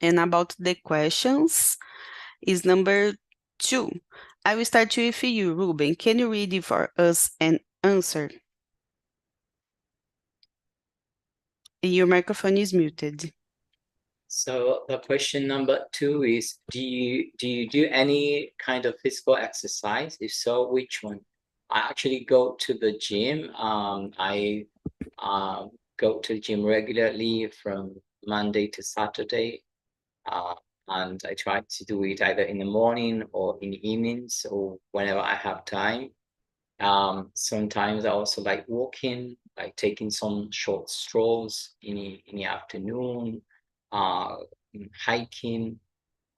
And about the questions is number 2. I will start with you, Ruben. Can you read it for us and answer? Your microphone is muted. So the question number 2 is, do you do any kind of physical exercise? If so, which one? I actually go to the gym. I go to the gym regularly from Monday to Saturday. And I try to do it either in the morning or in the evenings or whenever I have time. Sometimes I also like walking, like taking some short strolls in the afternoon, uh, hiking,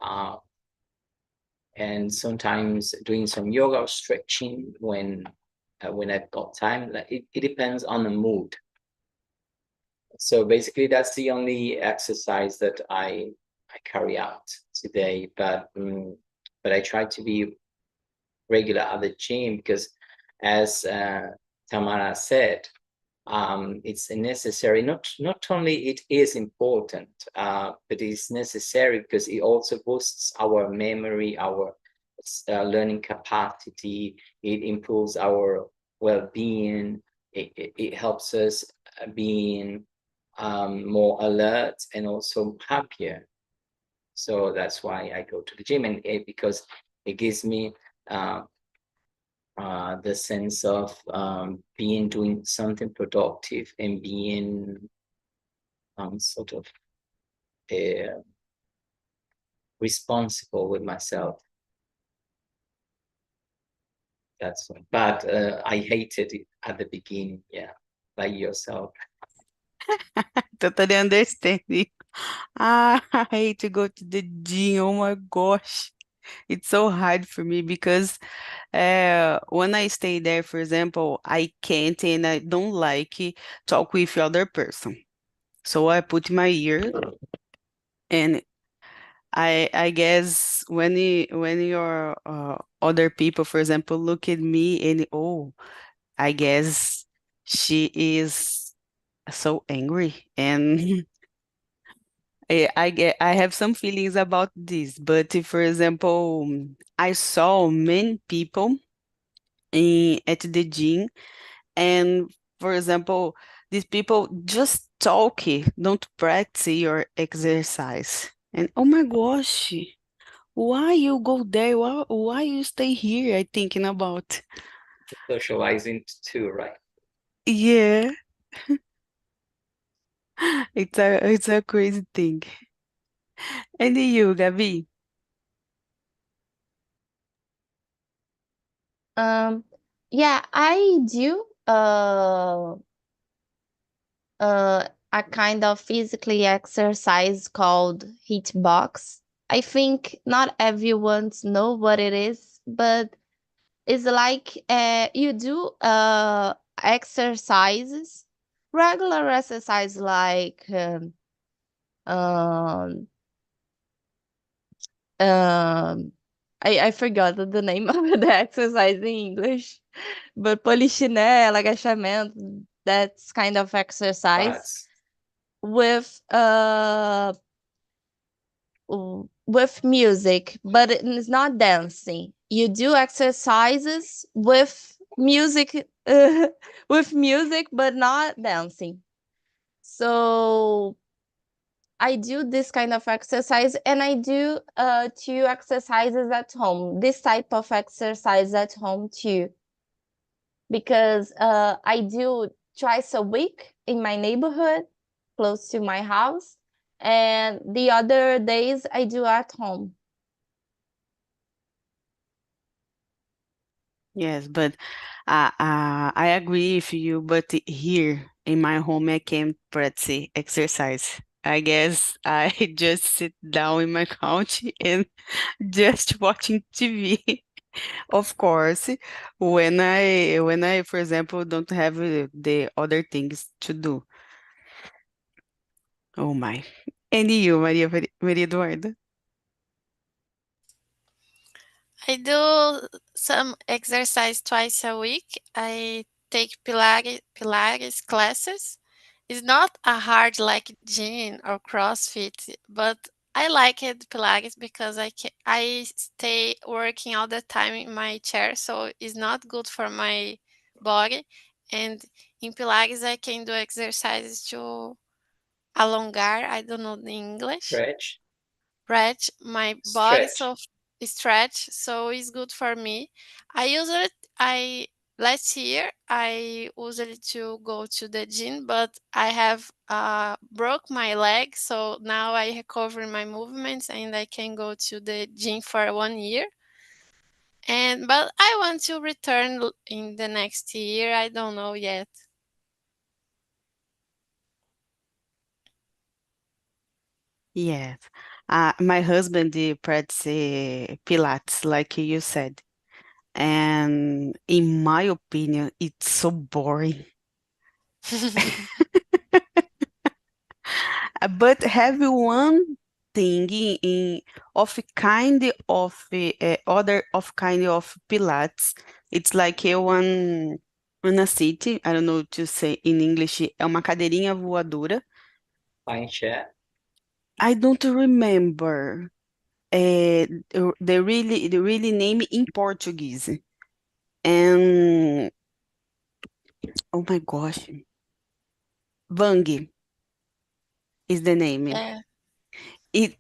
uh, and sometimes doing some yoga or stretching when I've got time. Like it depends on the mood. So basically, that's the only exercise that I carry out today. But I try to be regular at the gym because, as Tamara said, it's necessary. Not only it is important, but it's necessary because it also boosts our memory, our learning capacity. It improves our well-being. It helps us being more alert and also happier. So that's why I go to the gym, and because it gives me the sense of being doing something productive and being sort of uh, responsible with myself. That's one. But I hated it at the beginning, yeah, like yourself. Totally understanding. Ah, I hate to go to the gym. Oh my gosh. It's so hard for me because when I stay there, for example, I can't and I don't like talk with other person. So I put my ear and I guess when your other people, for example, look at me and oh, I guess she is so angry and I have some feelings about this. But if, for example, I saw many people at the gym, and for example, these people just talk, don't practice your exercise. And oh my gosh, why you go there? Why you stay here? I thinking about. Socializing too, right? Yeah, it's a crazy thing. And you, Gabi? Um, yeah, I do a kind of physically exercise called heat box. I think not everyone's know what it is, but it's like you do exercises, regular exercise like um um I forgot the name of the exercise in English, but polichinelle, agachamento, that's kind of exercise But with with music, but it's not dancing. You do exercises with music, with music, but not dancing. So I do this kind of exercise, and I do two exercises at home. This type of exercise at home too, because I do twice a week in my neighborhood, close to my house, and the other days I do at home. Yes, but I agree with you. But here in my home, I can't practice exercise. I guess I just sit down in my couch and just watching TV. Of course, when I, for example, don't have the other things to do. Oh my. And you, Maria Eduarda? I do some exercise twice a week. I take Pilates classes. It's not a hard like gym or CrossFit, but I like it Pilates because I stay working all the time in my chair, so it's not good for my body. And in Pilates, I can do exercises to alongar. I don't know the English. Stretch. Stretch my body, Stretch. so stretch, so it's good for me. I usually I Last year I usually to go to the gym, but I have broke my leg, so now I recover my movements and I can go to the gym for 1 year. And but I want to return in the next year. I don't know yet. Yes. My husband did practice Pilates, like you said. And in my opinion, it's so boring. But have one thing of kind of other of kind of Pilates. It's like one city, I don't know to say in English, é uma cadeirinha voadora. Fine chair. I don't remember the really name in Portuguese. And oh my gosh, Bang is the name. Yeah.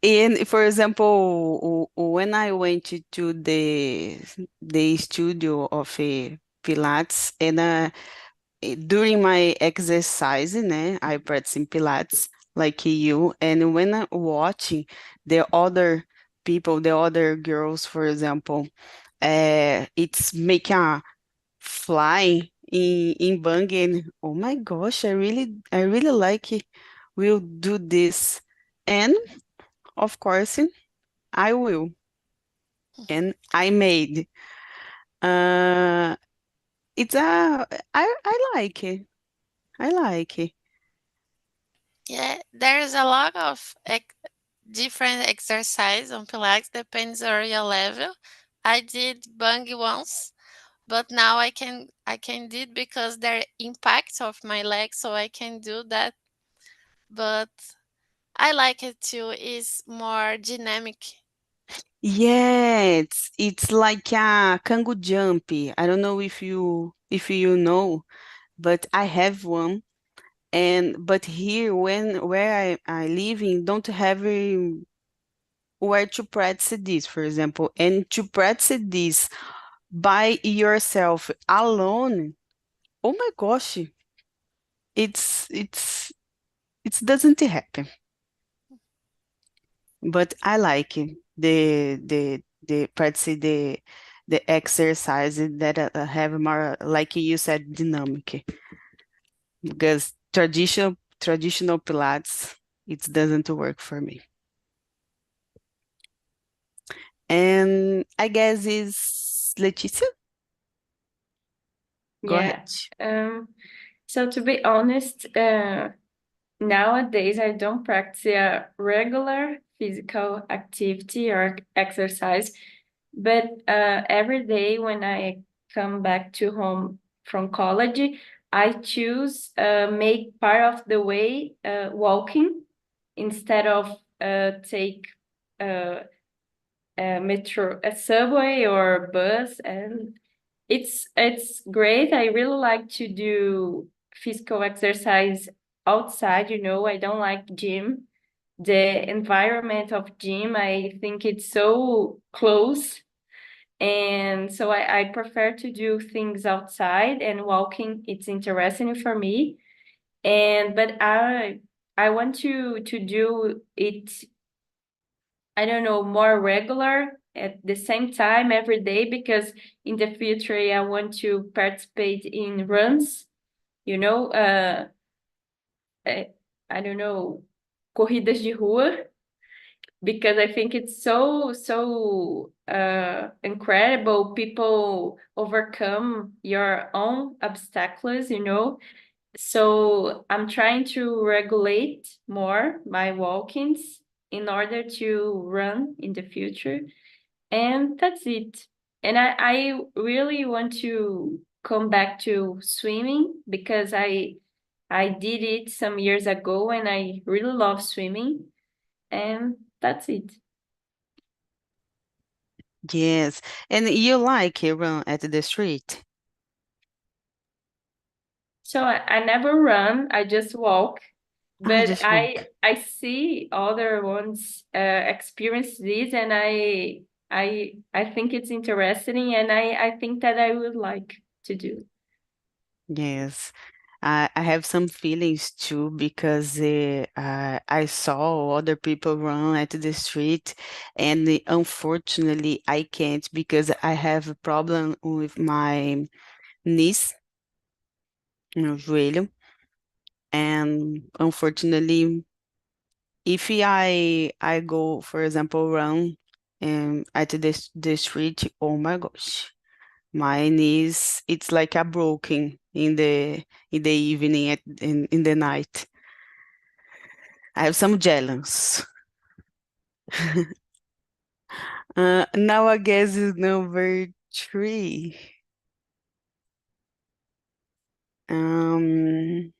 And for example, when I went to the studio of Pilates, and during my exercise, né, I practice in Pilates like you, and when I watching the other people, the other girls, for example, it's making a fly in Bang, and oh my gosh, I really like it. We'll do this. And of course, I will. And I made. Uh, it's I like it. I like it. Yeah, there's a lot of different exercise on Pilates, depends on your level. I did bung once, but now I can do it because there impact of my leg, so I can do that. But I like it too. It's more dynamic. Yeah, it's like a kangu jump. I don't know if you know, but I have one. And but here where I live in don't have where to practice this, for example. And to practice this by yourself alone, oh my gosh, it doesn't happen. But I like it. The practice the exercise that have more, like you said, dynamic. Because traditional Pilates, it doesn't work for me. And I guess is Leticia. Go Yeah. ahead. So to be honest, nowadays I don't practice a regular physical activity or exercise, but every day when I come back to home from college, I choose make part of the way walking instead of take a metro, a subway or bus, and it's great. I really like to do physical exercise outside, I don't like gym. The environment of gym, I think it's so close. And so I prefer to do things outside, and walking, it's interesting for me. And but I want to do it, I don't know, more regular at the same time every day, because in the future I want to participate in runs, you know, I don't know, corridas de rua, because I think it's so incredible. People overcome your own obstacles. So I'm trying to regulate more my walkings in order to run in the future. And that's it. And I really want to come back to swimming, because I did it some years ago and I really love swimming. And that's it. Yes. And you like a run at the street? So I never run, I just walk. I But just walk. I see other ones experience this, and I think it's interesting, and I think that I would like to do. Yes. I have some feelings too because I saw other people run at the street, and unfortunately I can't because I have a problem with my knees, meu joelho, and unfortunately, if I go, for example, run at the street, oh my gosh, my knees, it's like a broken in the evening in the night. I have some jealous. Now I guess is number 3. Um,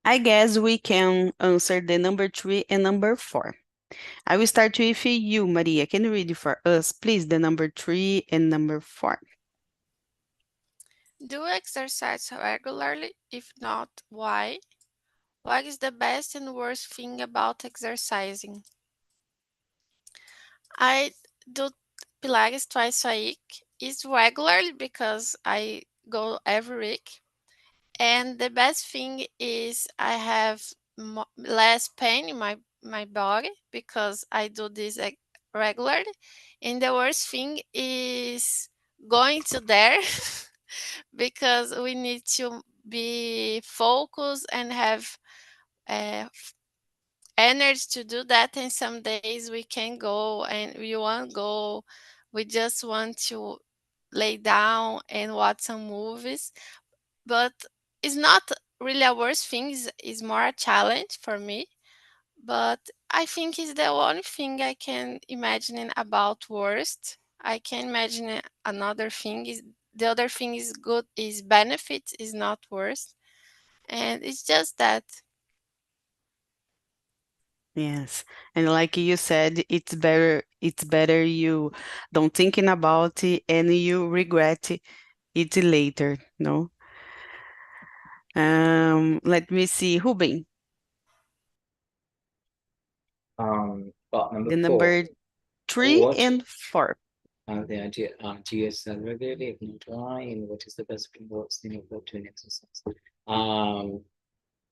I guess we can answer the number 3 and number 4. I will start with you, Maria. Can you read for us, please, the number 3 and number 4? Do exercise regularly? If not, why? What is the best and worst thing about exercising? I do Pilates twice a week. It's regularly because I go every week. And the best thing is I have less pain in my body because I do this regularly. And the worst thing is going to there because we need to be focused and have energy to do that. And some days we can go and we won't go. We just want to lay down and watch some movies. But it's not really a worst thing. It's more a challenge for me. But I think it's the only thing I can imagine about worst. I can imagine another thing. Is the other thing is good, is benefit, is not worst. And it's just that. Yes. And like you said, it's better you don't thinking about it and you regret it later, no? Let me see, Ruben, But number the 4, number 3 what and 4. the idea do you exercise regularly? If not, why? And what is the best thing what's the about doing exercise?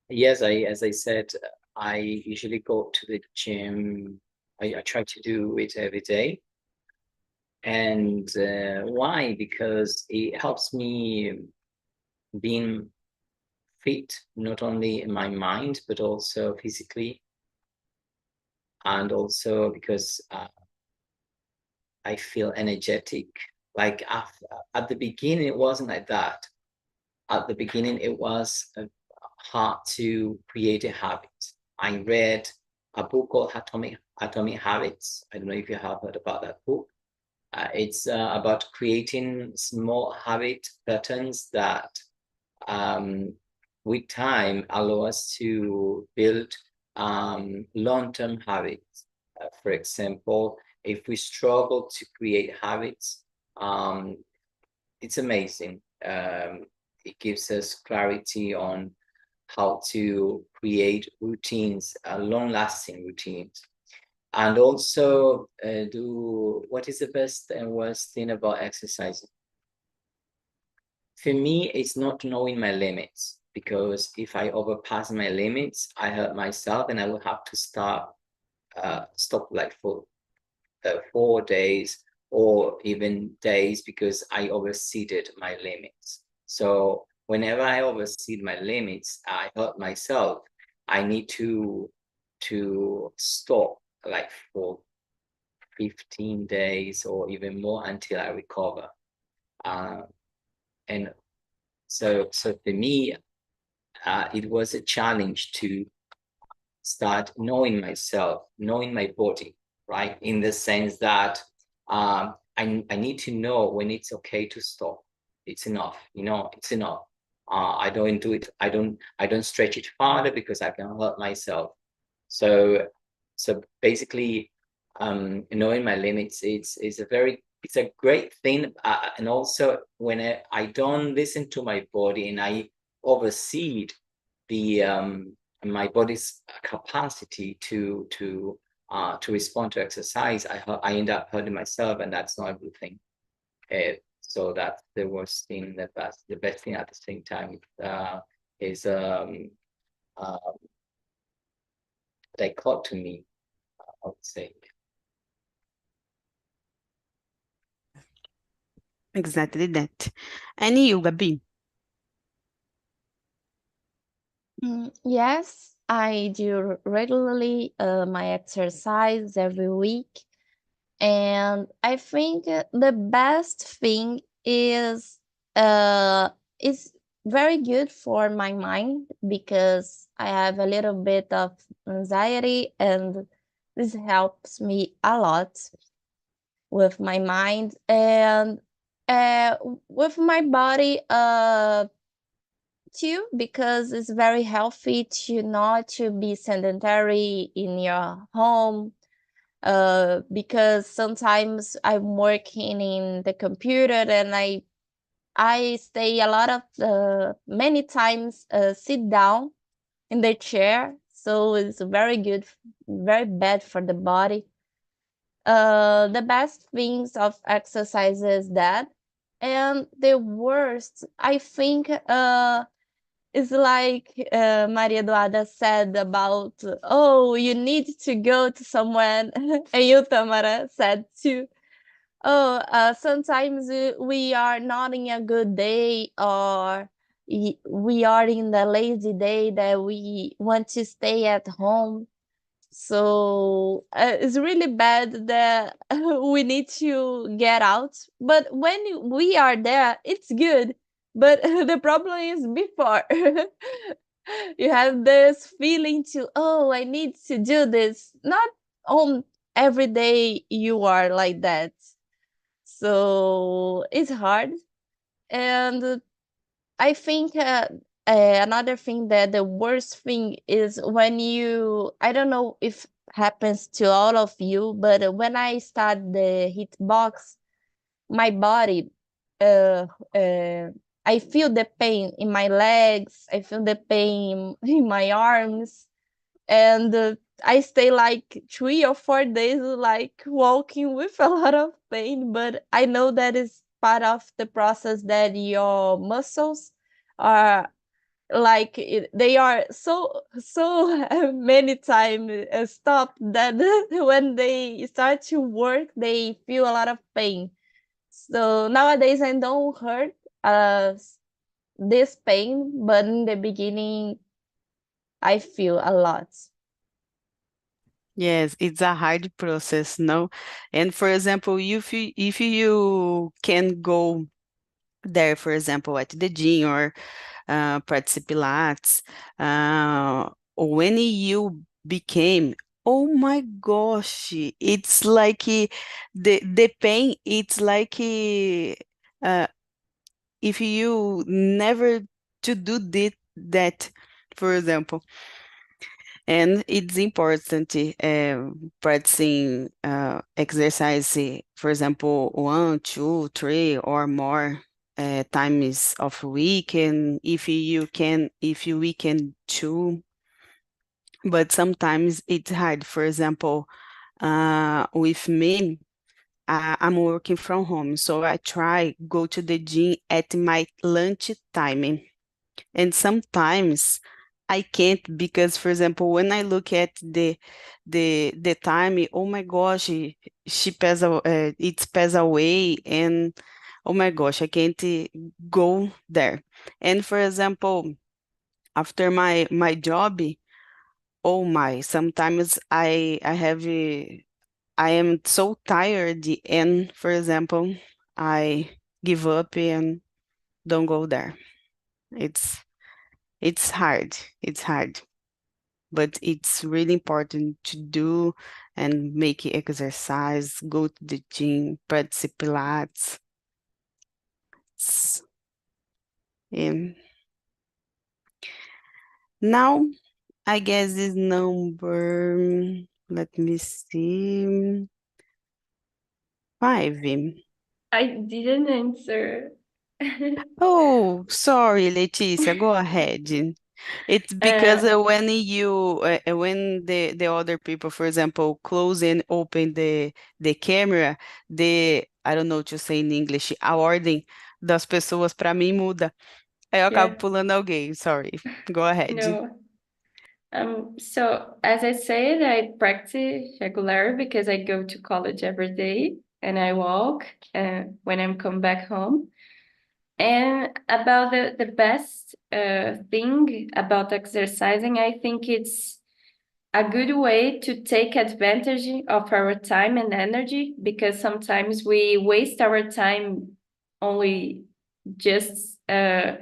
Yes, as I said, I usually go to the gym. I try to do it every day. And why? Because it helps me being fit, not only in my mind, but also physically. And also because I feel energetic. Like at the beginning, it wasn't like that. At the beginning, it was hard to create a habit. I read a book called Atomic Habits. I don't know if you have heard about that book. It's about creating small habit patterns that with time allow us to build long-term habits. For example, if we struggle to create habits, it's amazing. It gives us clarity on how to create routines, long-lasting routines. And also what is the best and worst thing about exercising? For me, it's not knowing my limits, because if I overpass my limits, I hurt myself and I will have to stop like for 4 days or even days because I overseeded my limits. So whenever I overseed my limits, I hurt myself. I need to stop like for 15 days or even more until I recover. And so for me, it was a challenge to start knowing myself, knowing my body, right? In the sense that I need to know when it's okay to stop. It's enough, it's enough. I don't do it. I don't stretch it farther because I can hurt myself. So So basically, knowing my limits, it's a great thing. And also when I don't listen to my body and I oversee the my body's capacity to respond to exercise, I end up hurting myself, and that's not a good thing. So that's the worst thing. The best thing at the same time is they caught to me, I would say. Exactly that. And you, Gabi? Yes, I do regularly my exercise every week. And I think the best thing is very good for my mind because I have a little bit of anxiety, and this helps me a lot with my mind and with my body too, because it's very healthy to not to be sedentary in your home, because sometimes I'm working in the computer and I stay a lot of many times sit down in the chair, so it's very good, very bad for the body. The best things of exercise is that, and the worst, I think, is like Maria Eduarda said about, oh, you need to go to someone, and you, Tamara, said too. Oh, sometimes we are not in a good day, or we are in the lazy day that we want to stay at home. So it's really bad that we need to get out. But when we are there, it's good. But the problem is before. You have this feeling to, oh, I need to do this. Not on every day you are like that. So it's hard. And I think another thing, that the worst thing is when you, I don't know if happens to all of you, but when I start the hitbox, my body, uh, uh, I feel the pain in my legs, I feel the pain in my arms, and I stay like 3 or 4 days like walking with a lot of pain, but I know that is part of the process, that your muscles are like they are so many times stopped that when they start to work they feel a lot of pain. So nowadays I don't hurt uh this pain, but in the beginning I feel a lot. Yes, it's a hard process, no? And for example, if you can go there, for example, at the gym or practice Pilates, when you became, oh my gosh, it's like the pain, it's like if you never to do that, for example. And it's important practicing exercise, for example, 1, 2, 3 or more times of a week, and if you weekend too. But sometimes it's hard. For example, with me, I'm working from home, so I try go to the gym at my lunch time. And sometimes I can't because, for example, when I look at the time, oh my gosh, it's pass away, and oh my gosh, I can't go there. And for example, after my job, oh my, sometimes I am so tired, and for example, I give up and don't go there. It's it's hard. It's hard, but it's really important to do and make exercise, go to the gym, practice Pilates. S- And now, I guess is number Let me see. 5. I didn't answer. Oh, sorry, Leticia, go ahead. It's because when the other people, for example, close and open the camera, I don't know to say in English, a ordem das pessoas para mim muda. Aí eu acabo Yeah, pulando alguém, sorry. Go ahead. no. So as I said, I practice regular because I go to college every day and I walk when I'm come back home. And about the best thing about exercising, I think it's a good way to take advantage of our time and energy because sometimes we waste our time only just on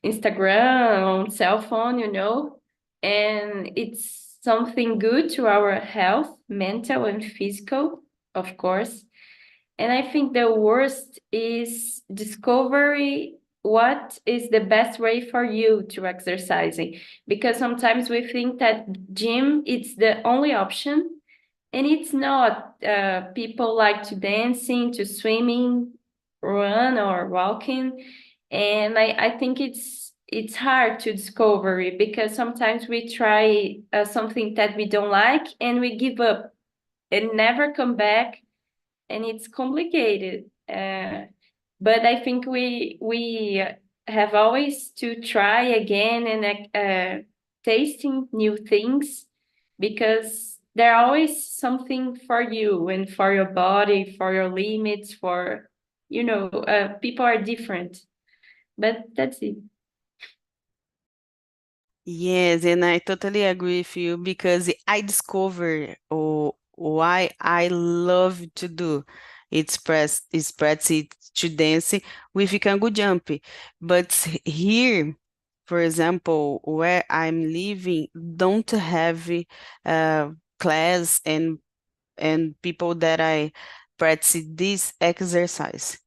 Instagram, on cell phone, and it's something good to our health, mental and physical, of course. And I think the worst is discovery what is the best way for you to exercising because sometimes we think that gym it's the only option and it's not. People like to dancing, to swimming, run or walking, and I think it's hard to discover it because sometimes we try something that we don't like and we give up and never come back, and it's complicated. But I think we have always to try again and tasting new things because there always something for you and for your body, for your limits, for people are different. But that's it. Yes, and I totally agree with you because I discovered why I love to do it's practice to dance with Kangu jump. But here, for example, where I'm living, don't have uh, class and people that I practice this exercise.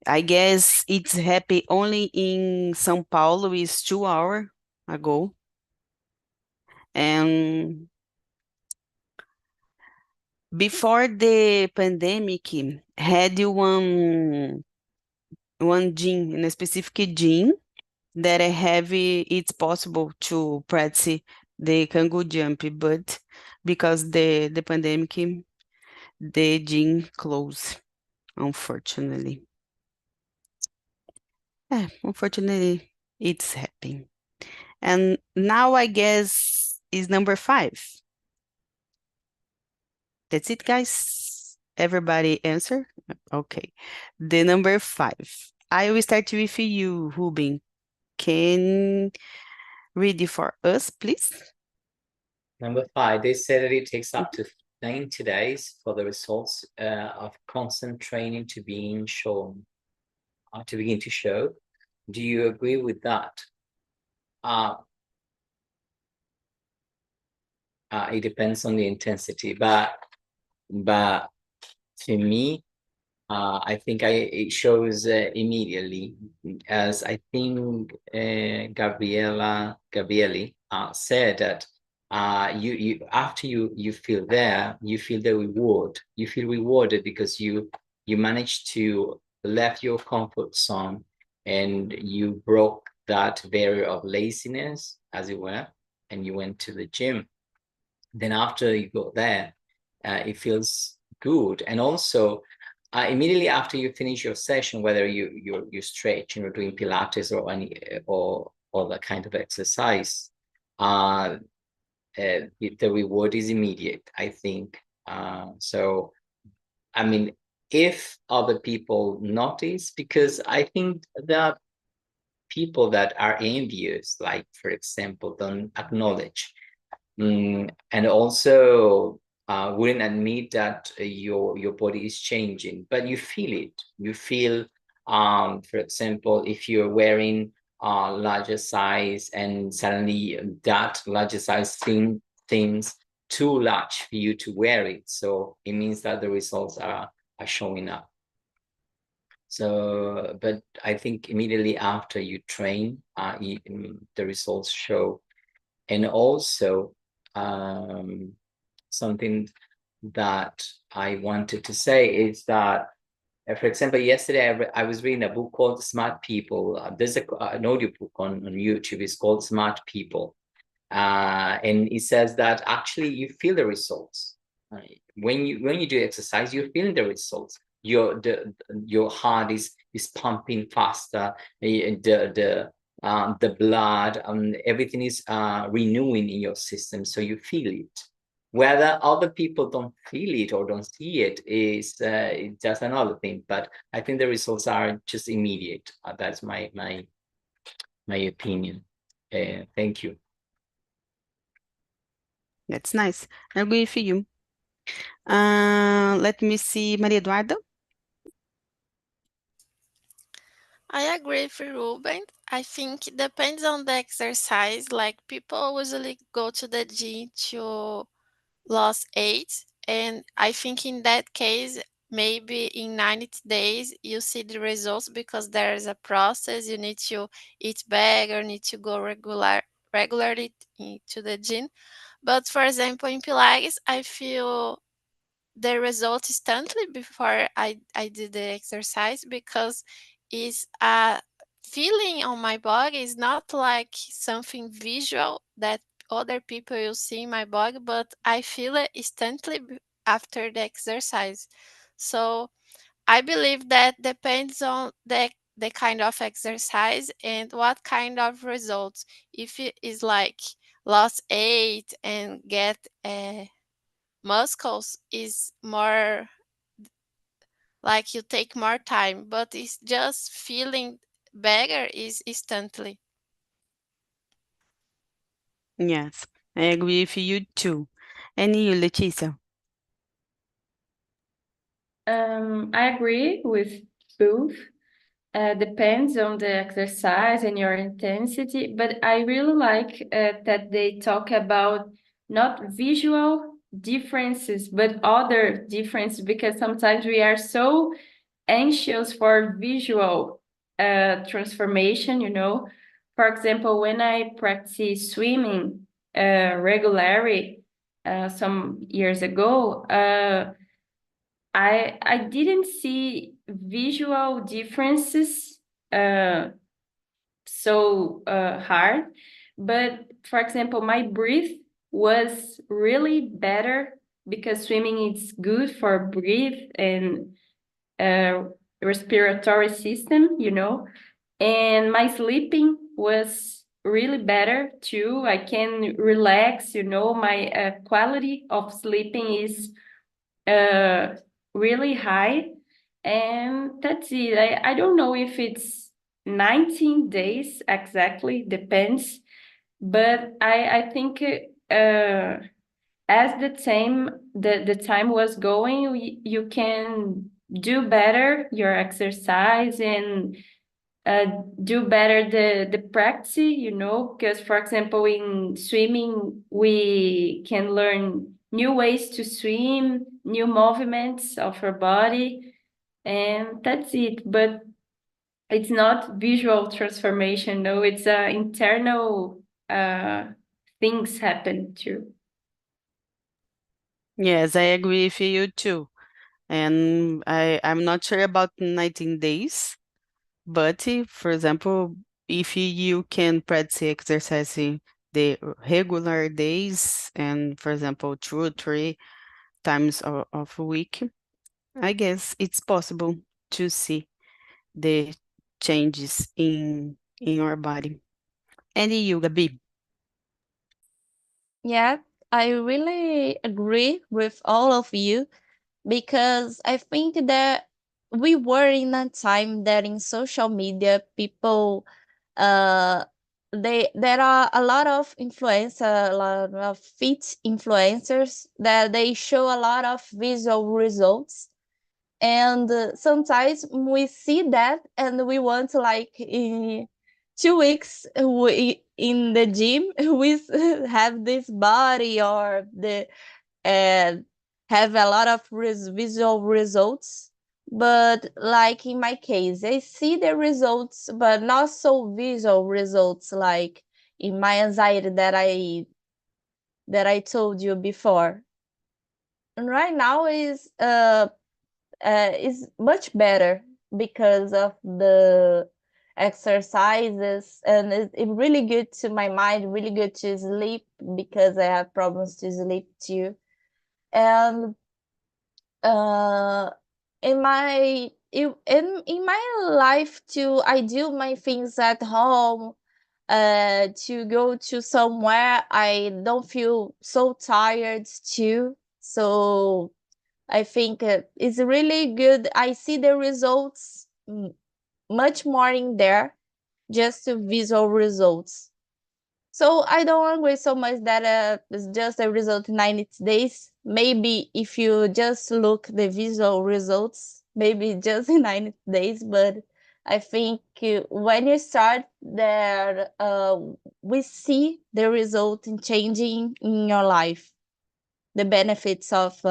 I guess it's happy only in São Paulo, is 2 hours ago. And before the pandemic, had one gym, in a specific gym that I have it's possible to practice the Kangu jump, but because the pandemic, the gym closed, unfortunately. Unfortunately, it's happening. And now I guess is number 5. That's it, guys. Everybody answer? Okay. The number 5. I will start with you, Ruben. Can read it for us, please? Number 5, they said that it takes up to 90 days for the results of constant training to begin to show. Do you agree with that? It depends on the intensity, but to me, I think it shows immediately, as I think Gabrieli said that you after you feel there, you feel the reward. You feel rewarded because you managed to left your comfort zone and you broke that barrier of laziness, as it were, and you went to the gym. Then after you go there, it feels good. And also immediately after you finish your session, whether you're stretching or doing Pilates or any or other kind of exercise, the reward is immediate, I think. So I mean, if other people notice, because I think there are people that are envious, like for example, don't acknowledge and also wouldn't admit that your body is changing, but you feel it. You feel, for example, if you're wearing a larger size and suddenly that larger size seems too large for you to wear it. So it means that the results are showing up. So, but I think immediately after you train, the results show. And also, something that I wanted to say is that, for example, yesterday I was reading a book called Smart People. There's an audio book on YouTube. It's called Smart People. And it says that actually you feel the results. When you do exercise, you're feeling the results. Your heart is pumping faster. The blood, everything is renewing in your system, so you feel it. Whether other people don't feel it or don't see it is just another thing. But I think the results are just immediate. That's my opinion. Thank you. That's nice. I agree with you. Let me see, Maria Eduarda. I agree with Ruben. I think it depends on the exercise. Like people usually go to the gym to lose weight, and I think in that case, maybe in 90 days you see the results because there is a process. You need to eat better, need to go regularly to the gym. But for example, in Pilates, I feel the result instantly before I did the exercise because it's a feeling on my body. It's not like something visual that other people will see in my body, but I feel it instantly after the exercise. So I believe that depends on the kind of exercise and what kind of results. If it is like lost weight and get muscles is more like you take more time, but it's just feeling better is instantly. Yes, I agree with you too. And you, Leticia? I agree with both. Depends on the exercise and your intensity, but I really like that they talk about not visual differences, but other differences, because sometimes we are so anxious for visual transformation, you know. For example, when I practice swimming regularly some years ago, I didn't see visual differences so hard, but for example, my breath was really better because swimming is good for breath and uh, respiratory system, you know, and my sleeping was really better too. I can relax, you know, my quality of sleeping is uh, really high. And that's it. I don't know if it's 19 days exactly, depends. But I think as the time was going, you can do better your exercise and do better the practice, you know, because for example, in swimming, we can learn new ways to swim, new movements of our body, and that's it. But it's not visual transformation, no, it's internal things happen too. Yes, I agree with you too. And I'm not sure about 19 days, but for example, if you can practice exercising the regular days and, for example, 2 or 3 times of a week, I guess it's possible to see the changes in your body. And you, Gabi? Yeah, I really agree with all of you because I think that we were in a time that in social media people uh there are a lot of influencer, a lot of fit influencers that they show a lot of visual results, and sometimes we see that and we want like in 2 weeks we in the gym we have this body or the and have a lot of visual results. But like in my case, I see the results, but not so visual results. Like in my anxiety that I told you before. And right now is much better because of the exercises, and it really good to my mind, really good to sleep because I have problems to sleep too. And uh in my life too, I do my things at home. To go to somewhere, I don't feel so tired too. So I think it's really good. I see the results much more in there, just to visual results. So I don't agree so much that it's just a result in 90 days. Maybe if you just look the visual results, maybe just in 90 days. But I think when you start there, we see the result in changing in your life, the benefits of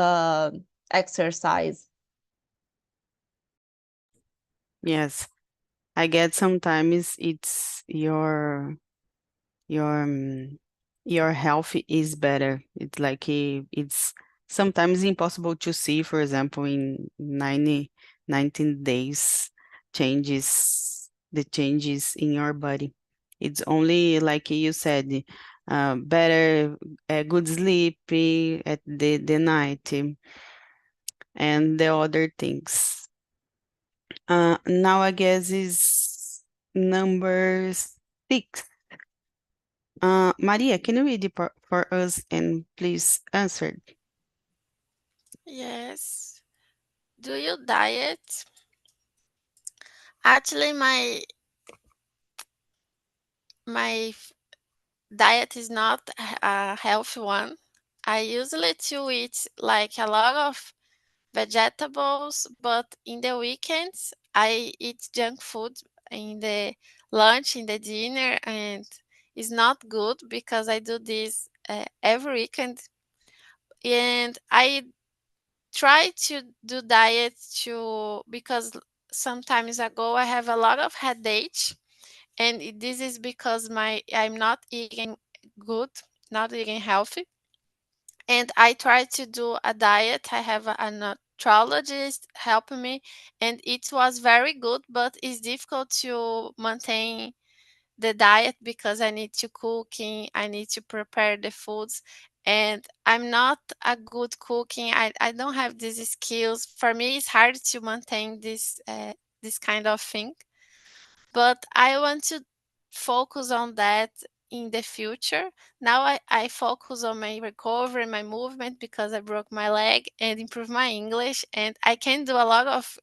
exercise. Yes, I get sometimes it's your your health is better. It's like it's sometimes impossible to see, for example, in 19 days the changes in your body. It's only like you said, better good sleep at the night and the other things. Now I guess is number 6. Maria, can you read it for us and please answer? Yes. Do you diet? Actually, my diet is not a healthy one. I usually to eat like a lot of vegetables, but in the weekends I eat junk food in the lunch, in the dinner, and it's not good because I do this every weekend. And I try to do diet to because sometimes ago I have a lot of headache, and this is because my I'm not eating good, not eating healthy. And I try to do a diet. I have a nutriologist helping me, and it was very good, but it's difficult to maintain the diet because I need to cooking, I need to prepare the foods, and I'm not a good cooking. I don't have these skills. For me, it's hard to maintain this kind of thing, but I want to focus on that in the future. Now I focus on my recovery, my movement because I broke my leg and improve my English, and I can do a lot of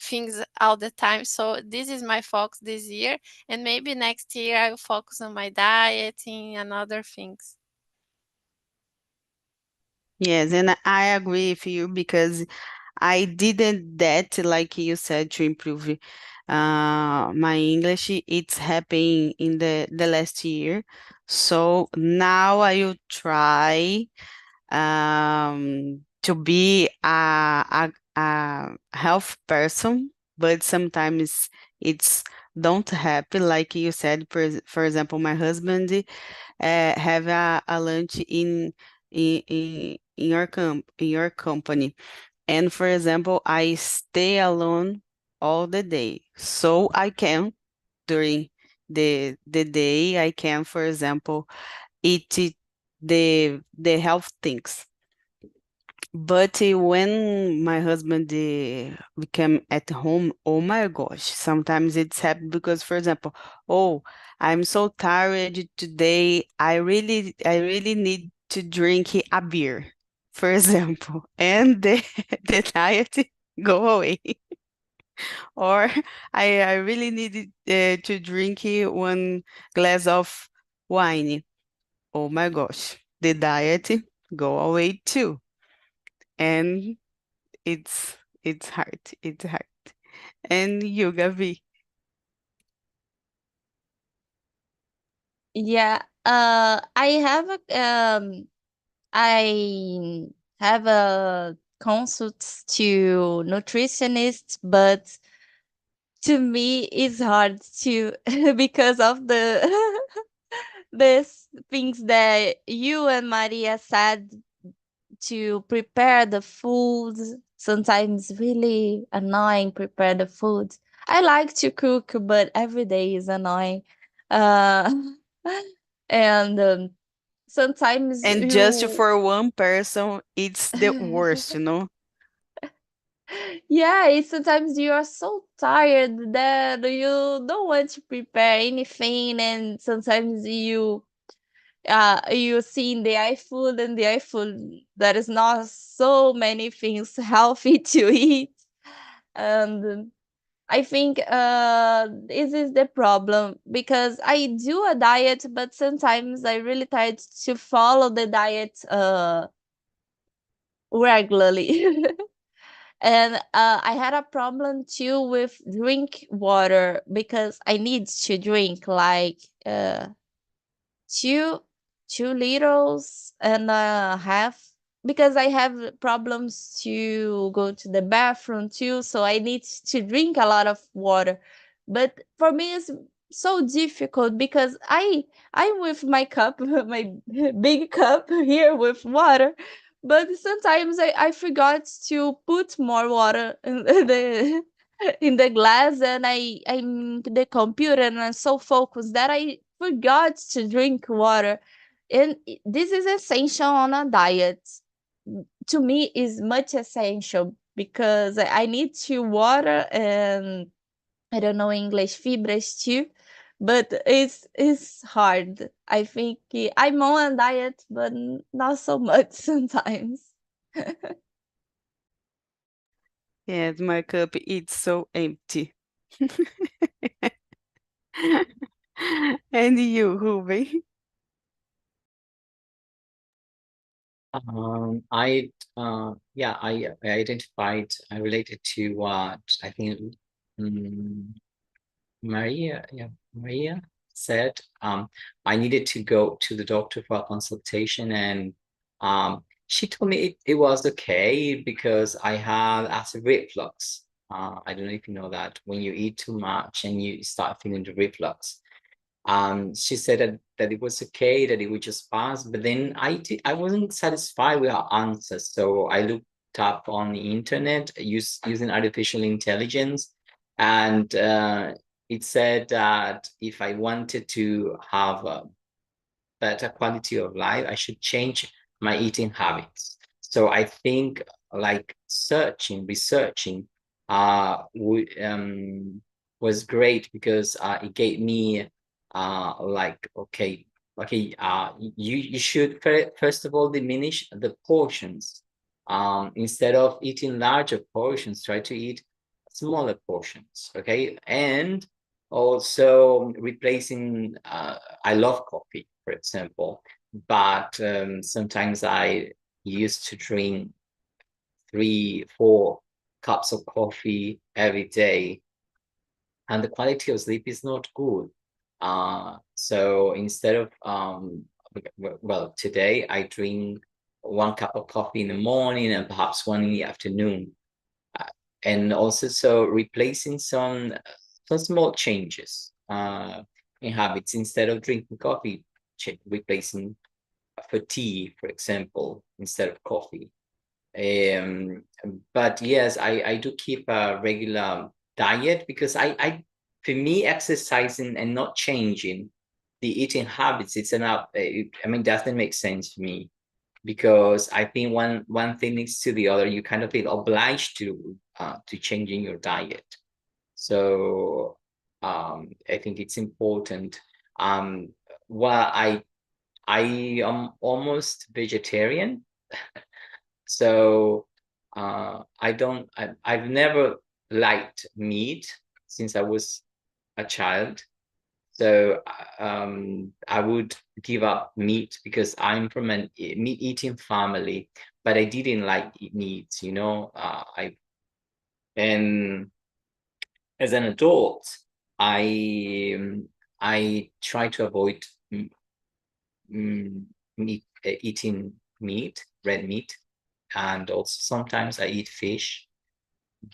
things all the time. So this is my focus this year, and maybe next year I will focus on my dieting and other things. Yes, and I agree with you because I didn't that like you said to improve my English. It's happening in the last year. So now I will try to be a health person, but sometimes it's don't happen like you said. For example, my husband have a lunch in your in your company, and for example, I stay alone all the day, so I can during the day I can, for example, eat the health things. But when my husband became at home, oh my gosh, sometimes it's happened because, for example, oh, I'm so tired today. I really need to drink a beer, for example, and the diet go away. Or I really needed to drink 1 glass of wine. Oh my gosh, the diet go away too. And it's hard. It's hard. And you, Gabi. Yeah, I have a consult to nutritionists, but to me it's hard to because of the these things that you and Maria said to prepare the food, sometimes really annoying prepare the food. I like to cook, but every day is annoying. Uh, and sometimes And just you for one person, it's the worst, you know? yeah, sometimes you are so tired that you don't want to prepare anything, and sometimes you see in the iFood, and the iFood there is not so many things healthy to eat. And I think this is the problem, because I do a diet, but sometimes I really try to follow the diet regularly. And I had a problem too with drink water, because I need to drink like two 2 liters and a half, because I have problems to go to the bathroom too, so I need to drink a lot of water. But for me it's so difficult, because I'm with my cup, my big cup here with water, but sometimes I forgot to put more water in the in the glass, and I'm the computer, and I'm so focused that I forgot to drink water. And this is essential on a diet. To me is much essential, because I need to water, and I don't know English, fibras too, but it's hard. I think I'm on a diet, but not so much sometimes. Yes, my cup it's so empty. And you, Ruben? I identified, I related to what I think um, Maria said. I needed to go to the doctor for a consultation, and she told me it was okay because I had acid reflux. I don't know if you know that when you eat too much and you start feeling the reflux. She said that it was okay, that it would just pass, but then I wasn't satisfied with her answer. So I looked up on the internet using artificial intelligence, and it said that if I wanted to have a better quality of life, I should change my eating habits. So I think like researching was great because it gave me like you should first of all diminish the portions. Instead of eating larger portions, try to eat smaller portions. Okay, and also replacing I love coffee, for example, but sometimes I used to drink 3 4 cups of coffee every day, and the quality of sleep is not good. So instead of well, today I drink 1 cup of coffee in the morning and perhaps one in the afternoon. And also so replacing some small changes in habits. Instead of drinking coffee, replacing for tea, for example, instead of coffee. But yes, I do keep a regular diet because for me, exercising and not changing the eating habits, it's enough. I mean, doesn't make sense for me because I think one thing leads to the other. You kind of feel obliged to changing your diet. So I think it's important. Well, I am almost vegetarian, so I've never liked meat since I was a child. So I would give up meat because I'm from a meat eating family, but I didn't like meat, you know. And as an adult, I try to avoid eating meat, red meat, and also sometimes I eat fish,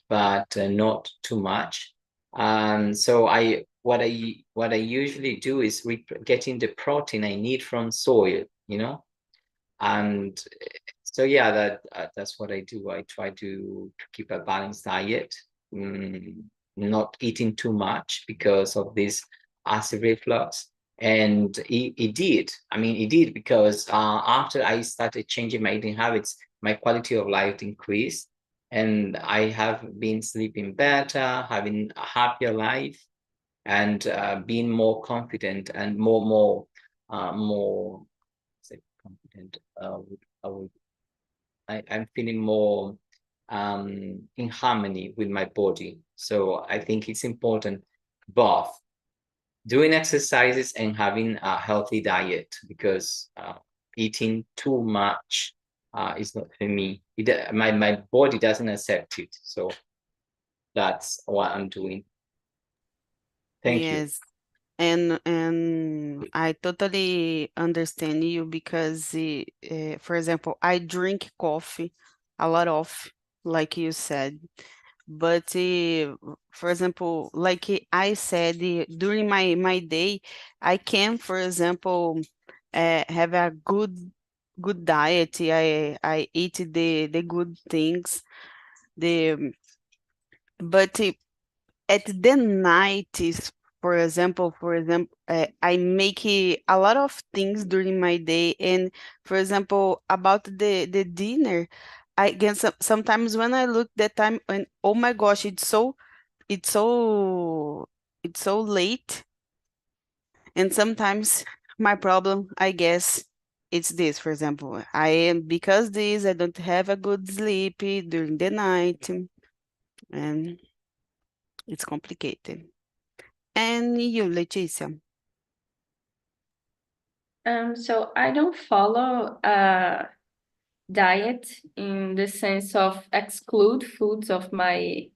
but not too much. So what I usually do is getting the protein I need from soil, and so yeah, that's what I do. I try to keep a balanced diet, not eating too much because of this acid reflux. And it did. I mean, it did because after I started changing my eating habits, my quality of life increased, and I have been sleeping better, having a happier life, and being more confident and more say confident. I would I'm feeling more in harmony with my body. So I think it's important both doing exercises and having a healthy diet, because eating too much is not for me. My body doesn't accept it. So that's what I'm doing. Thank you. Yes. And I totally understand you because, for example, I drink coffee a lot of, like you said. But for example, like I said, during my day, I can, for example, have a good diet. I eat the good things. The but at the night is, for example, I make a lot of things during my day, and for example, about the dinner, I get sometimes when I look that time and oh my gosh, it's so it's so late, and sometimes my problem, I guess, it's this. For example, I am because this I don't have a good sleep during the night, and it's complicated. And you, Leticia? So I don't follow a diet in the sense of exclude foods of my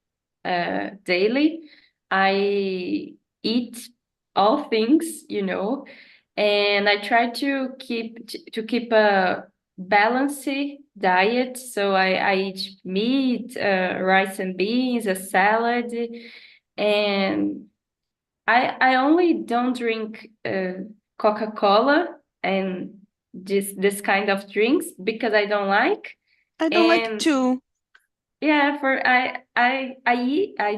daily. I eat all things, and I try to keep a balanced diet. So I eat meat, rice and beans, a salad, and I only don't drink Coca-Cola and this kind of drinks because I don't like. I don't like And to. yeah, for I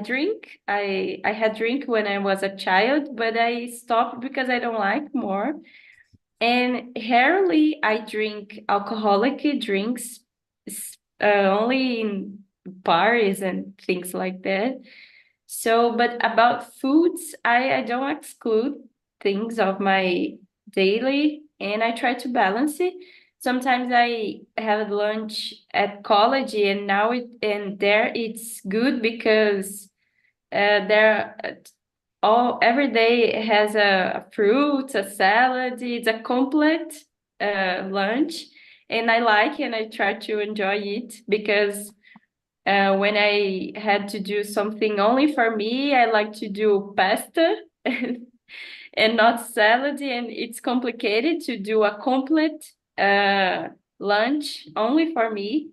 drink. I had drink when I was a child, but I stopped because I don't like more. And rarely I drink alcoholic drinks, only in parties and things like that. So, but about foods, I don't exclude things of my daily, and I try to balance it. Sometimes I have lunch at college, and now there it's good because there all every day has a fruit, a salad. It's a complete lunch, and I like and I try to enjoy it because when I had to do something only for me, I like to do pasta and not salad, and it's complicated to do a complete lunch only for me.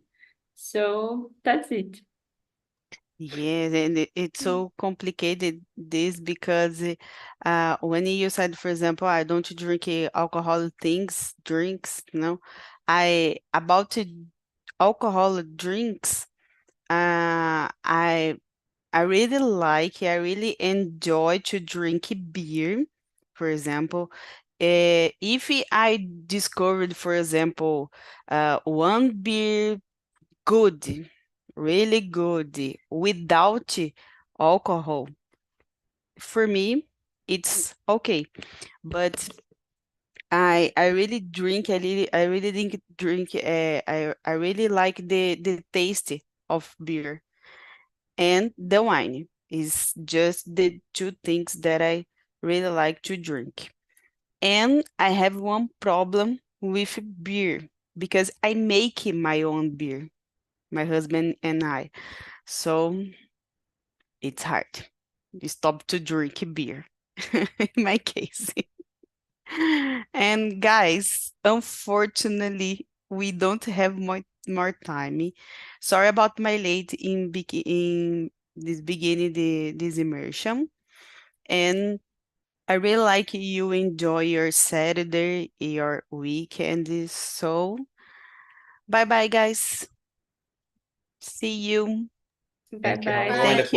So that's it. Yes, and it's so complicated this because when you said, for example, I don't drink alcoholic things, drinks, I about to alcoholic drinks, I really like, I really enjoy to drink beer, for example. If I discovered, for example, one beer good, really good, without alcohol, for me, it's okay. But I really drink, I really drink, I really like the taste of beer and the wine is just the two things that I really like to drink. And I have one problem with beer because I make my own beer, my husband and I. So it's hard. We stop to drink beer in my case. And guys, unfortunately, we don't have more time. Sorry about my late in this beginning this immersion. And I really like you enjoy your Saturday, your weekend. So, bye bye, guys. See you. Bye Thank you. Have a bye. Bye. Thank wonderful you.